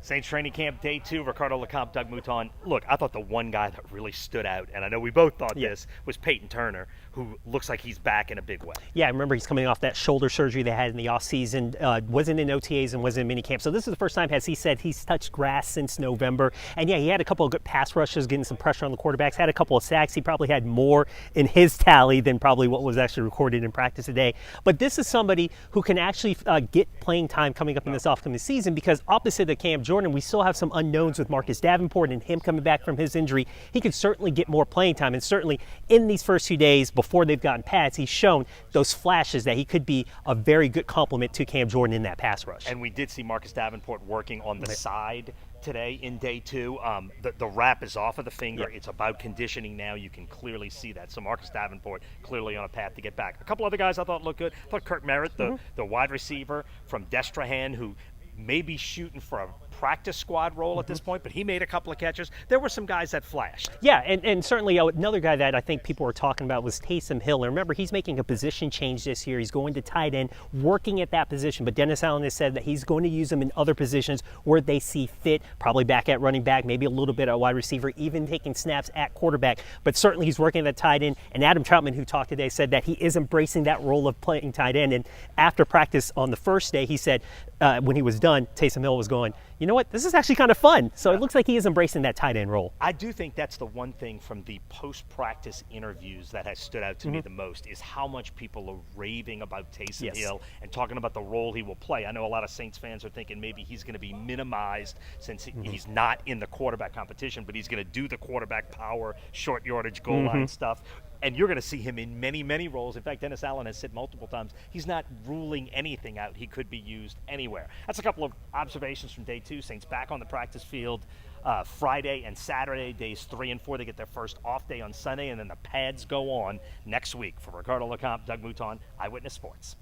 Saints training camp day 2, Richardo, LeCompte, Doug Mouton. Look, I thought the one guy that really stood out, and I know we both thought this, was Payton Turner, who looks like he's back in a big way. Yeah, I remember he's coming off that shoulder surgery they had in the offseason, wasn't in OTAs and wasn't in minicamp. So this is the first time, as he said, he's touched grass since November. And yeah, he had a couple of good pass rushes, getting some pressure on the quarterbacks, had a couple of sacks. He probably had more in his tally than probably what was actually recorded in practice today. But this is somebody who can actually get playing time coming up in this upcoming season, because opposite of Cam Jordan, we still have some unknowns with Marcus Davenport and him coming back from his injury. He could certainly get more playing time, and certainly in these first few days before they've gotten pads, he's shown those flashes that he could be a very good complement to Cam Jordan in that pass rush. And we did see Marcus Davenport working on the side today in day 2. The wrap is off of the finger. It's about conditioning now. You can clearly see that. So Marcus Davenport clearly on a path to get back. A couple other guys I thought looked good. I thought Kurt Merritt, the wide receiver from Destrehan, who may be shooting for a practice squad role at this point, but he made a couple of catches. There were some guys that flashed. Yeah, and certainly another guy that I think people were talking about was Taysom Hill. And remember, he's making a position change this year. He's going to tight end, working at that position. But Dennis Allen has said that he's going to use him in other positions where they see fit, probably back at running back, maybe a little bit at wide receiver, even taking snaps at quarterback. But certainly he's working at tight end. And Adam Troutman, who talked today, said that he is embracing that role of playing tight end. And after practice on the first day, he said when he was done, Taysom Hill was going, you know what, this is actually kind of fun. So it looks like he is embracing that tight end role. I do think that's the one thing from the post-practice interviews that has stood out to me the most, is how much people are raving about Taysom Hill and talking about the role he will play. I know a lot of Saints fans are thinking maybe he's going to be minimized since he's not in the quarterback competition, but he's going to do the quarterback power, short yardage, goal line stuff. And you're going to see him in many, many roles. In fact, Dennis Allen has said multiple times he's not ruling anything out. He could be used anywhere. That's a couple of observations from day 2. Saints back on the practice field Friday and Saturday, days 3 and 4. They get their first off day on Sunday, and then the pads go on next week. For Richardo, LeCompte, Doug Mouton, Eyewitness Sports.